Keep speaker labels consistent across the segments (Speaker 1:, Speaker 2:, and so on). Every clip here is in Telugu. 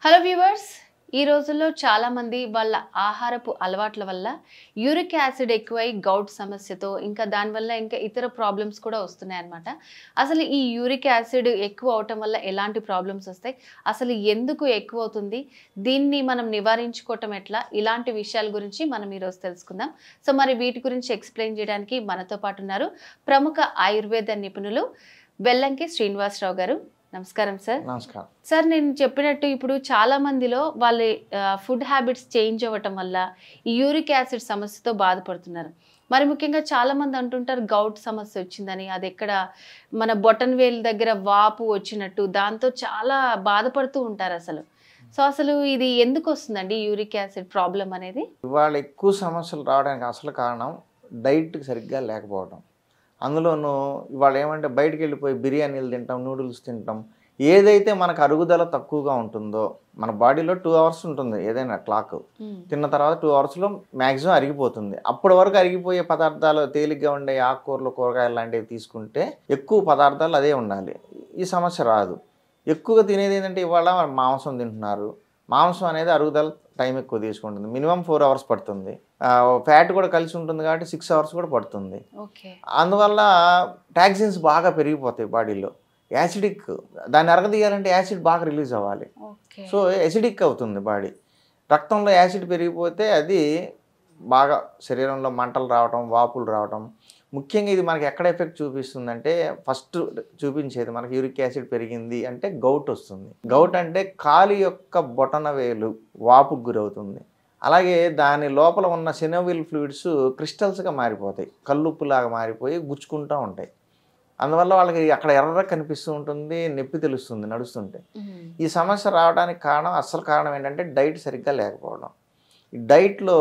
Speaker 1: హలో వ్యూవర్స్, ఈ రోజుల్లో చాలా మంది వాళ్ళ ఆహారపు అలవాట్ల వల్ల యూరిక్ యాసిడ్ ఎక్కువై గౌట్ సమస్యతో ఇంకా దానివల్ల ఇంకా ఇతర ప్రాబ్లమ్స్ కూడా వస్తున్నాయి అన్నమాట. అసలు ఈ యూరిక్ యాసిడ్ ఎక్కువ అవటం వల్ల ఎలాంటి ప్రాబ్లమ్స్ వస్తాయి, అసలు ఎందుకు ఎక్కువ అవుతుంది, దీన్ని మనం నివారించుకోవటం ఎట్లా, ఇలాంటి విషయాల గురించి మనం ఈరోజు తెలుసుకుందాం. సో మరి వీటి గురించి ఎక్స్ప్లెయిన్ చేయడానికి మనతో పాటు ఉన్నారు ప్రముఖ ఆయుర్వేద నిపుణులు వెల్లంకి శ్రీనివాసరావు గారు. నమస్కారం సార్.
Speaker 2: నమస్కారం
Speaker 1: సార్. నేను చెప్పినట్టు ఇప్పుడు చాలా మందిలో వాళ్ళ ఫుడ్ హ్యాబిట్స్ చేంజ్ అవ్వటం వల్ల ఈ యూరిక్ యాసిడ్ సమస్యతో బాధపడుతున్నారు. మరి ముఖ్యంగా చాలా మంది అంటుంటారు గౌట్ సమస్య వచ్చిందని, అది ఎక్కడ మన బొటన్ వేలు దగ్గర వాపు వచ్చినట్టు, దాంతో చాలా బాధపడుతూ ఉంటారు అసలు. సో అసలు ఇది ఎందుకు వస్తుందండి యూరిక్ యాసిడ్ ప్రాబ్లం అనేది?
Speaker 2: ఇవాళ ఎక్కువ సమస్యలు రావడానికి అసలు కారణం డైట్ సరిగ్గా లేకపోవడం. అందులోనూ ఇవాళ ఏమంటే బయటికి వెళ్ళిపోయి బిర్యానీలు తింటాం, నూడిల్స్ తింటాం. ఏదైతే మనకు అరుగుదల తక్కువగా ఉంటుందో, మన బాడీలో 2 hours ఉంటుంది ఏదైనా క్లాక్, తిన్న తర్వాత 2 hours మ్యాక్సిమం అరిగిపోతుంది. అప్పటి వరకు అరిగిపోయే పదార్థాలు తేలిగ్గా ఉండే ఆకుకూరలు, కూరగాయలు లాంటివి తీసుకుంటే ఎక్కువ పదార్థాలు అదే ఉండాలి, ఈ సమస్య రాదు. ఎక్కువగా తినేది ఏంటంటే ఇవాళ మాంసం తింటున్నారు. మాంసం అనేది అరుగుదల టైం ఎక్కువ తీసుకుంటుంది, మినిమం 4 hours పడుతుంది. ఫ్యాట్ కూడా కలిసి ఉంటుంది కాబట్టి 6 hours కూడా పడుతుంది. అందువల్ల టాక్సిన్స్ బాగా పెరిగిపోతాయి బాడీలో. యాసిడిక్, దాన్ని అరగదీయాలంటే యాసిడ్ బాగా రిలీజ్ అవ్వాలి. సో యాసిడిక్ అవుతుంది బాడీ. రక్తంలో యాసిడ్ పెరిగిపోతే అది బాగా శరీరంలో మంటలు రావటం, వాపులు రావటం. ముఖ్యంగా ఇది మనకి ఎక్కడ ఎఫెక్ట్ చూపిస్తుందంటే, ఫస్ట్ చూపించేది మనకి యూరిక్ యాసిడ్ పెరిగింది అంటే గౌట్ వస్తుంది. గౌట్ అంటే కాలు యొక్క బొటన వేలు వాపుకు గురవుతుంది. అలాగే దాని లోపల ఉన్న సినోవిల్ ఫ్లూయిడ్స్ క్రిస్టల్స్గా మారిపోతాయి, కల్లుప్పులాగా మారిపోయి గుచ్చుకుంటూ ఉంటాయి. అందువల్ల వాళ్ళకి అక్కడ ఎర్ర కనిపిస్తూ ఉంటుంది, నొప్పి తెలుస్తుంది నడుస్తుంటే. ఈ సమస్య రావడానికి అసలు కారణం ఏంటంటే డైట్ సరిగ్గా లేకపోవడం. ఈ డైట్లో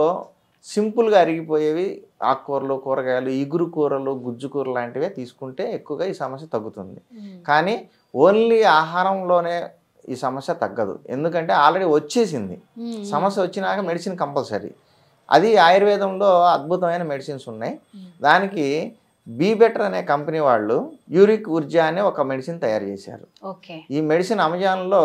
Speaker 2: సింపుల్గా అరిగిపోయేవి ఆకుకూరలు, కూరగాయలు, ఇగురు కూరలు, గుజ్జు కూరలు లాంటివే తీసుకుంటే ఎక్కువగా ఈ సమస్య తగ్గుతుంది. కానీ ఓన్లీ ఆహారంలోనే ఈ సమస్య తగ్గదు, ఎందుకంటే ఆల్రెడీ వచ్చేసింది. సమస్య వచ్చినాక మెడిసిన్ కంపల్సరీ. అది ఆయుర్వేదంలో అద్భుతమైన మెడిసిన్స్ ఉన్నాయి. దానికి బీ బెటర్ అనే కంపెనీ వాళ్ళు యూరిక్ ఊర్జా అనే ఒక మెడిసిన్ తయారు చేశారు. ఈ మెడిసిన్ అమెజాన్లో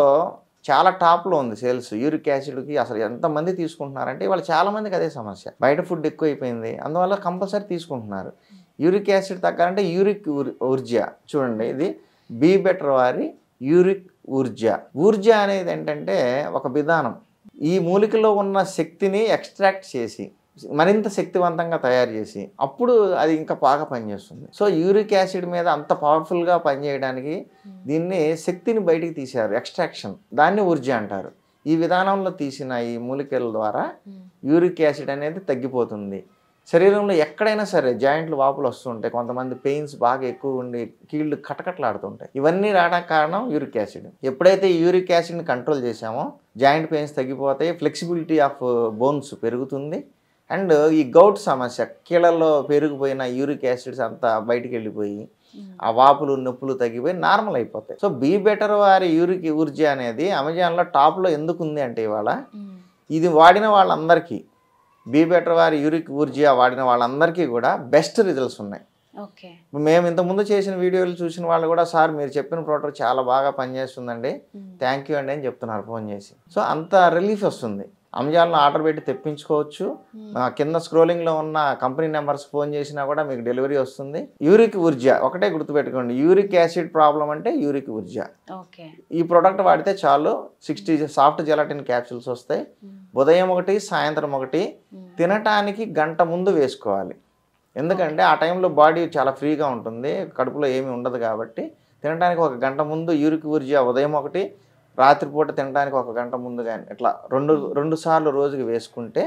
Speaker 2: చాలా టాప్లో ఉంది సేల్స్. యూరిక్ యాసిడ్కి అసలు ఎంతమంది తీసుకుంటున్నారంటే ఇవాళ చాలామందికి అదే సమస్య, బయట ఫుడ్ ఎక్కువైపోయింది, అందువల్ల కంపల్సరీ తీసుకుంటున్నారు. యూరిక్ యాసిడ్ తగ్గాలంటే యూరిక్ ఊర్జా చూడండి, ఇది బీ బెటర్ వారి యూరిక్ ఊర్జా. ఊర్జా అనేది ఏంటంటే ఒక విధానం, ఈ మూలికలో ఉన్న శక్తిని ఎక్స్ట్రాక్ట్ చేసి మరింత శక్తివంతంగా తయారు చేసి అప్పుడు అది ఇంకా బాగా పనిచేస్తుంది. సో యూరిక్ యాసిడ్ మీద అంత పవర్ఫుల్గా పనిచేయడానికి దీన్ని శక్తిని బయటికి తీశారు, ఎక్స్ట్రాక్షన్, దాన్ని ఊర్జా అంటారు. ఈ విధానంలో తీసిన ఈ మూలికల ద్వారా యూరిక్ యాసిడ్ అనేది తగ్గిపోతుంది. శరీరంలో ఎక్కడైనా సరే జాయింట్లు వాపులు వస్తుంటాయి, కొంతమంది పెయిన్స్ బాగా ఎక్కువ ఉండి కీళ్ళు కటకట్లాడుతుంటాయి. ఇవన్నీ రావడానికి కారణం యూరిక్ యాసిడ్. ఎప్పుడైతే ఈ యూరిక్ యాసిడ్ని కంట్రోల్ చేసామో జాయింట్ పెయిన్స్ తగ్గిపోతాయి, ఫ్లెక్సిబిలిటీ ఆఫ్ బోన్స్ పెరుగుతుంది. అండ్ ఈ గౌట్ సమస్య, కీళ్ళల్లో పెరిగిపోయిన యూరిక్ యాసిడ్స్ అంతా బయటికి వెళ్ళిపోయి ఆ వాపులు, నొప్పులు తగ్గిపోయి నార్మల్ అయిపోతాయి. సో బీ బెటర్ వారి యూరిక్ ఊర్జా అనేది అమెజాన్లో టాప్లో ఎందుకు ఉంది అంటే ఇవాళ ఇది వాడిన వాళ్ళందరికీ, బీ బెటర్ వారి యూరిక్ ఊర్జా వాడిన వాళ్ళందరికీ కూడా బెస్ట్ రిజల్ట్స్ ఉన్నాయి. మేము ఇంతకుముందు చేసిన వీడియోలు చూసిన వాళ్ళు కూడా, సార్ మీరు చెప్పిన ప్రోడక్ట్ చాలా బాగా పనిచేస్తుందండి, థ్యాంక్ యూ అండి అని చెప్తున్నారు ఫోన్ చేసి. సో అంత రిలీఫ్ వస్తుంది. అమెజాన్లో ఆర్డర్ పెట్టి తెప్పించుకోవచ్చు. కింద స్క్రోలింగ్లో ఉన్న కంపెనీ నెంబర్స్ ఫోన్ చేసినా కూడా మీకు డెలివరీ వస్తుంది. యూరిక్ ఊర్జా ఒకటే గుర్తుపెట్టుకోండి, యూరిక్ యాసిడ్ ప్రాబ్లం అంటే యూరిక్ ఊర్జా. ఈ ప్రోడక్ట్ వాడితే చాలు. 60 సాఫ్ట్ జెలటిన్ క్యాప్సూల్స్ వస్తాయి. ఉదయం 1, సాయంత్రం 1, తినటానికి గంట ముందు వేసుకోవాలి. ఎందుకంటే ఆ టైంలో బాడీ చాలా ఫ్రీగా ఉంటుంది, కడుపులో ఏమీ ఉండదు కాబట్టి తినడానికి 1 గంట ముందు యూరిక్ ఊర్జా ఉదయం 1, రాత్రిపూట తినడానికి 1 గంట ముందు కానీ ఇట్లా రెండు సార్లు రోజుకి వేసుకుంటే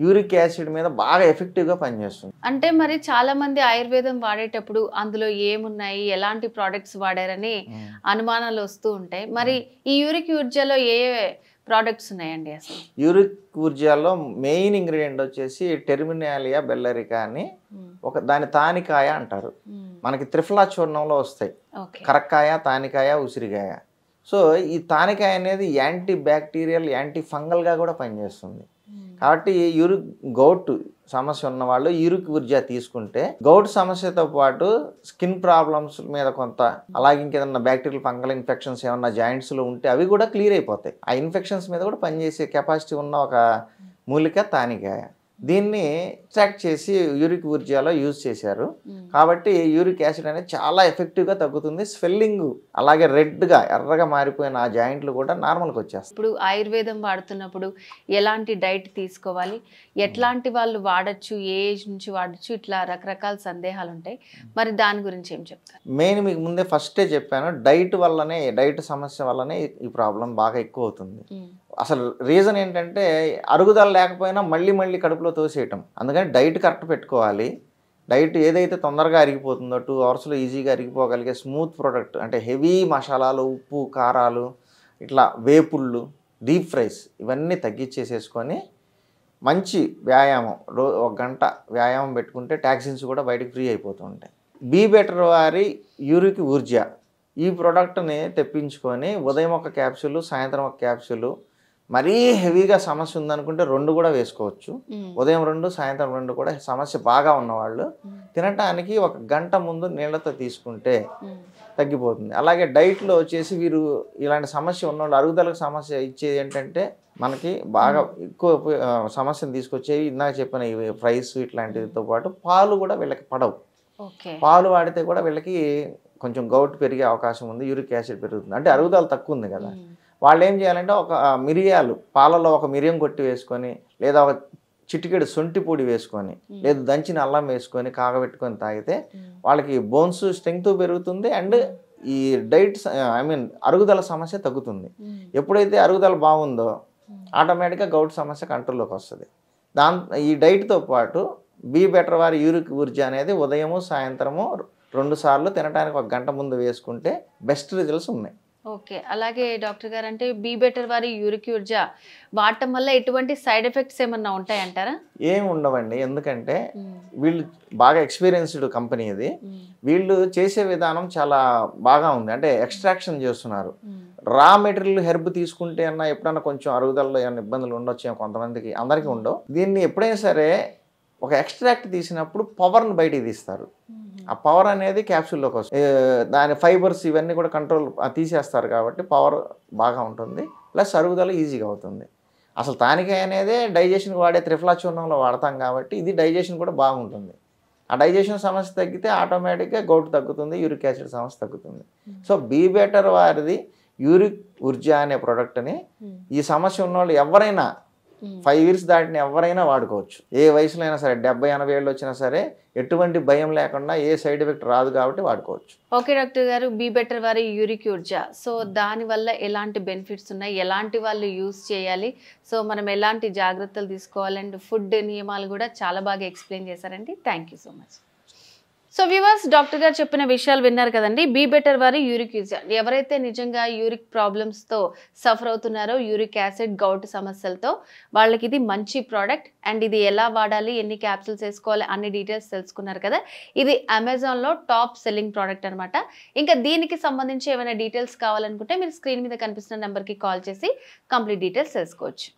Speaker 2: యూరిక్ యాసిడ్ మీద బాగా ఎఫెక్టివ్గా పనిచేస్తుంది.
Speaker 1: అంటే మరి చాలా మంది ఆయుర్వేదం వాడేటప్పుడు అందులో ఏమున్నాయి, ఎలాంటి ప్రోడక్ట్స్ వాడారని అనుమానాలు వస్తూ ఉంటాయి. మరి ఈ యూరిక్ ఊర్జాలో ఏ ప్రోడక్ట్స్ ఉన్నాయండి? అసలు
Speaker 2: యూరిక్ ఊర్జాలో మెయిన్ ఇంగ్రీడియంట్ వచ్చేసి టెర్మినాలియా బెల్లరికా అని దాని తానికాయ అంటారు. మనకి త్రిఫలా చూర్ణంలో వస్తాయి, కరక్కాయ, తానికాయ, ఉసిరికాయ. సో ఈ తానికాయ అనేది యాంటీ బ్యాక్టీరియల్, యాంటీ ఫంగల్గా కూడా పనిచేస్తుంది. కాబట్టి యూరిక్ గౌట్ సమస్య ఉన్న వాళ్ళు యూరిక్ ఊర్జా తీసుకుంటే గౌట్ సమస్యతో పాటు స్కిన్ ప్రాబ్లమ్స్ మీద కొంత, అలాగే ఇంకేదన్నా బ్యాక్టీరియల్ ఫంగల్ ఇన్ఫెక్షన్స్ ఏమన్నా జాయింట్స్లో ఉంటే అవి కూడా క్లియర్ అయిపోతాయి. ఆ ఇన్ఫెక్షన్స్ మీద కూడా పనిచేసే కెపాసిటీ ఉన్న ఒక మూలిక తానికాయ. దీన్ని ఎక్స్ట్రాక్ట్ చేసి యూరిక్ ఊర్జాలో యూజ్ చేశారు కాబట్టి యూరిక్ యాసిడ్ అనేది చాలా ఎఫెక్టివ్గా తగ్గుతుంది. స్వెల్లింగ్ అలాగే రెడ్గా ఎర్రగా మారిపోయిన ఆ జాయింట్లు కూడా నార్మల్కి వచ్చేస్తాయి.
Speaker 1: ఇప్పుడు ఆయుర్వేదం వాడుతున్నప్పుడు ఎలాంటి డైట్ తీసుకోవాలి, ఎట్లాంటి వాళ్ళు వాడచ్చు, ఏ ఏజ్ నుంచి వాడచ్చు, ఇట్లా రకరకాల సందేహాలు ఉంటాయి. మరి దాని గురించి ఏం చెప్తారు?
Speaker 2: మెయిన్ మీకు ముందే ఫస్టే చెప్పాను, డైట్ సమస్య వల్లనే ఈ ప్రాబ్లం బాగా ఎక్కువ అవుతుంది. అసలు రీజన్ ఏంటంటే అరుగుదల లేకపోయినా మళ్ళీ కడుపులో తోసేయటం. అందుకని డైట్ కరెక్ట్ పెట్టుకోవాలి. డైట్ ఏదైతే తొందరగా అరిగిపోతుందో 2 అవర్స్లో ఈజీగా అరిగిపోగలిగే స్మూత్ ప్రోడక్ట్, అంటే హెవీ మసాలాలు, ఉప్పు, కారాలు, ఇట్లా వేపుళ్ళు, డీప్ ఫ్రైస్ ఇవన్నీ తగ్గించేసేసుకొని మంచి వ్యాయామం, 1 గంట వ్యాయామం పెట్టుకుంటే టాక్సిన్స్ కూడా బయటకు ఫ్రీ అయిపోతూ ఉంటాయి. బీ బెటర్ వారి యూరిక్ ఊర్జా ఈ ప్రోడక్ట్ని తెప్పించుకొని ఉదయం ఒక క్యాప్సూలు, సాయంత్రం ఒక క్యాప్సూలు, మరీ హెవీగా సమస్య ఉందనుకుంటే 2 కూడా వేసుకోవచ్చు. ఉదయం 2, సాయంత్రం 2 కూడా సమస్య బాగా ఉన్నవాళ్ళు తినటానికి 1 గంట ముందు నీళ్ళతో తీసుకుంటే తగ్గిపోతుంది. అలాగే డైట్లో వచ్చేసి వీరు ఇలాంటి సమస్య ఉన్నవాళ్ళు, అరుగుదలకు సమస్య ఇచ్చేది ఏంటంటే మనకి బాగా ఎక్కువ సమస్యను తీసుకొచ్చేవి ఇందాక చెప్పిన ఇవి ఫ్రైస్ ఇట్లాంటితో పాటు పాలు కూడా వీళ్ళకి పడవు. పాలు వాడితే కూడా వీళ్ళకి కొంచెం గౌట్ పెరిగే అవకాశం ఉంది, యూరిక్ యాసిడ్ పెరుగుతుంది. అంటే అరుగుదల తక్కువ ఉంది కదా, వాళ్ళు ఏం చేయాలంటే ఒక మిరియాలు పాలలో 1 మిరియం కొట్టి వేసుకొని, లేదా ఒక చిటికెడు సొంటి పొడి వేసుకొని, లేదా దంచిన అల్లం వేసుకొని కాగబెట్టుకొని తాగితే వాళ్ళకి బోన్స్ స్ట్రెంగ్త్ పెరుగుతుంది అండ్ ఈ అరుగుదల సమస్య తగ్గుతుంది. ఎప్పుడైతే అరుగుదల బాగుందో ఆటోమేటిక్గా గౌట్ సమస్య కంట్రోల్లోకి వస్తుంది. ఈ డైట్తో పాటు బీ బెటర్ వారి యూరిక్ ఊర్జా అనేది ఉదయము సాయంత్రము 2 సార్లు తినడానికి 1 గంట ముందు వేసుకుంటే బెస్ట్ రిజల్ట్స్ ఉన్నాయి.
Speaker 1: ఓకే, అలాగే డాక్టర్ గారు అంటే బీ బెటర్ వారి యూరిక్ ఊర్జా వాడటం వల్ల ఎటువంటి సైడ్ ఎఫెక్ట్స్ ఏమన్నా ఉంటాయంటారా?
Speaker 2: ఏమి ఉండవండి, ఎందుకంటే వీళ్ళు బాగా ఎక్స్పీరియన్స్డ్ కంపెనీ ఇది. వీళ్ళు చేసే విధానం చాలా బాగా ఉంది. అంటే ఎక్స్ట్రాక్షన్ చేస్తున్నారు. రా మెటీరియల్ హెర్బ్ తీసుకుంటే అన్నా ఎప్పుడన్నా కొంచెం అరుగుదలలో ఏమైనా ఇబ్బందులు ఉండొచ్చు కొంతమందికి, అందరికీ ఉండవు. దీన్ని ఎప్పుడైనా సరే ఒక ఎక్స్ట్రాక్ట్ తీసినప్పుడు పవర్ని బయటికి తీస్తారు. ఆ పవర్ అనేది క్యాప్సూల్లోకి వస్తుంది. దాని ఫైబర్స్ ఇవన్నీ కూడా కంట్రోల్ తీసేస్తారు కాబట్టి పవర్ బాగా ఉంటుంది, ప్లస్ అరుగుదల ఈజీగా అవుతుంది. అసలు తానికాయ అనేది డైజెషన్కి వాడే త్రిఫలా చూర్ణంలో వాడతాం కాబట్టి ఇది డైజెషన్ కూడా బాగుంటుంది. ఆ డైజెషన్ సమస్య తగ్గితే ఆటోమేటిక్గా గౌట్ తగ్గుతుంది, యూరిక్ యాసిడ్ సమస్య తగ్గుతుంది. సో బీ బెటర్ వారిది యూరిక్ ఊర్జా అనే ప్రోడక్ట్ని ఈ సమస్య ఉన్న వాళ్ళు ఎవరైనా 5 years దాటిని ఎవరైనా వాడుకోవచ్చు. ఏ వయసులో అయినా సరే, 70-80 ఏళ్ళు వచ్చినా సరే ఎటువంటి భయం లేకుండా, ఏ సైడ్ ఎఫెక్ట్ రాదు కాబట్టి వాడుకోవచ్చు.
Speaker 1: ఓకే డాక్టర్ గారు, బీ బెటర్ వారి యూరిక్ ఊర్జా, సో దానివల్ల ఎలాంటి బెనిఫిట్స్ ఉన్నాయి, ఎలాంటి వాళ్ళు యూజ్ చేయాలి, సో మనం ఎలాంటి జాగ్రత్తలు తీసుకోవాలి అండ్ ఫుడ్ నియమాలు కూడా చాలా బాగా ఎక్స్ప్లెయిన్ చేశారండి. Thank you so much. So viewers, doctor గారు చెప్పిన విషయాలు విన్నారు కదండి. బీ బెటర్ వారి యూరిక్ ఊర్జా, ఎవరైతే నిజంగా యూరిక్ ప్రాబ్లమ్స్తో సఫర్ అవుతున్నారో, యూరిక్ యాసిడ్ గౌట్ సమస్యలతో, వాళ్ళకి ఇది మంచి ప్రోడక్ట్. అండ్ ఇది ఎలా వాడాలి, ఎన్ని క్యాప్సూల్స్ వేసుకోవాలి, అన్ని డీటెయిల్స్ తెలుసుకున్నారు కదా. ఇది అమెజాన్లో టాప్ సెల్లింగ్ ప్రోడక్ట్ అనమాట. ఇంకా దీనికి సంబంధించి ఏమైనా డీటెయిల్స్ కావాలనుకుంటే మీరు స్క్రీన్ మీద కనిపిస్తున్న నెంబర్కి కాల్ చేసి కంప్లీట్ డీటెయిల్స్ తెలుసుకోవచ్చు.